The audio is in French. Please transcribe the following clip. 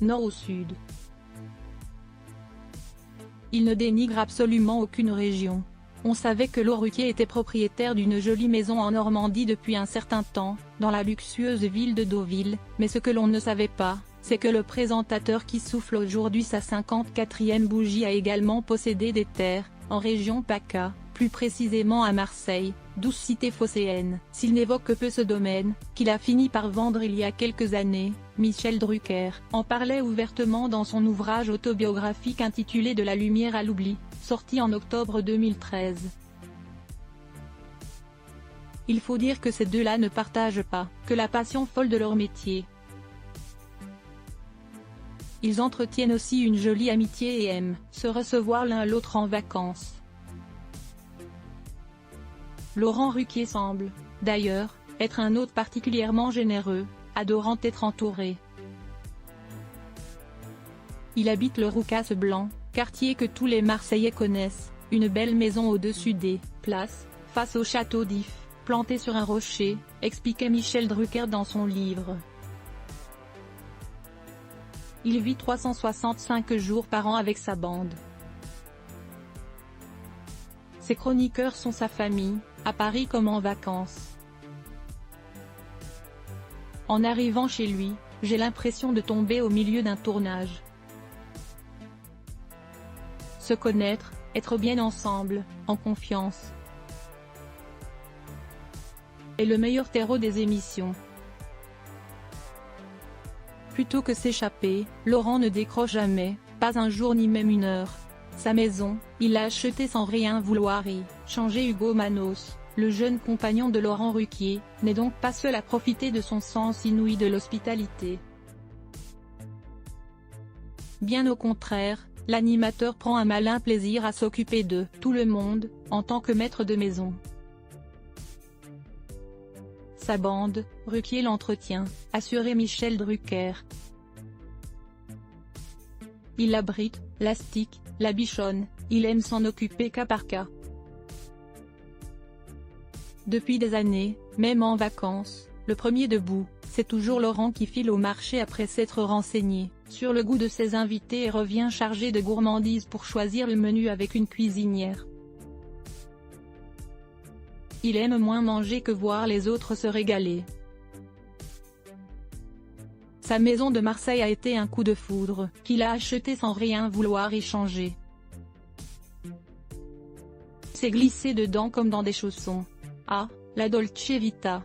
nord au sud. Il ne dénigre absolument aucune région. On savait que Laurent Ruquier était propriétaire d'une jolie maison en Normandie depuis un certain temps, dans la luxueuse ville de Deauville, mais ce que l'on ne savait pas, c'est que le présentateur qui souffle aujourd'hui sa 54e bougie a également possédé des terres, en région PACA, plus précisément à Marseille, douce cité phocéenne. S'il n'évoque que peu ce domaine, qu'il a fini par vendre il y a quelques années, Michel Drucker en parlait ouvertement dans son ouvrage autobiographique intitulé De la lumière à l'oubli, sorti en octobre 2013. Il faut dire que ces deux-là ne partagent pas que la passion folle de leur métier. Ils entretiennent aussi une jolie amitié et aiment se recevoir l'un l'autre en vacances. Laurent Ruquier semble, d'ailleurs, être un hôte particulièrement généreux, adorant être entouré. Il habite le Roucas Blanc, quartier que tous les Marseillais connaissent, une belle maison au-dessus des places, face au château d'If, plantée sur un rocher, expliquait Michel Drucker dans son livre. Il vit 365 jours par an avec sa bande. Ses chroniqueurs sont sa famille, à Paris comme en vacances. En arrivant chez lui, j'ai l'impression de tomber au milieu d'un tournage. Se connaître, être bien ensemble, en confiance, est le meilleur terreau des émissions. Plutôt que s'échapper, Laurent ne décroche jamais, pas un jour ni même une heure. Sa maison, il l'a achetée sans rien vouloir et changer. Hugo Manos, le jeune compagnon de Laurent Ruquier, n'est donc pas seul à profiter de son sens inouï de l'hospitalité. Bien au contraire, l'animateur prend un malin plaisir à s'occuper de tout le monde, en tant que maître de maison. Sa bande, Ruquier l'entretient, assurait Michel Drucker. Il l'abrite, l'astique, la bichonne, il aime s'en occuper cas par cas. Depuis des années, même en vacances, le premier debout, c'est toujours Laurent qui file au marché après s'être renseigné sur le goût de ses invités et revient chargé de gourmandises pour choisir le menu avec une cuisinière. Il aime moins manger que voir les autres se régaler. Sa maison de Marseille a été un coup de foudre, qu'il a acheté sans rien vouloir y changer. C'est glissé dedans comme dans des chaussons. Ah, la Dolce Vita.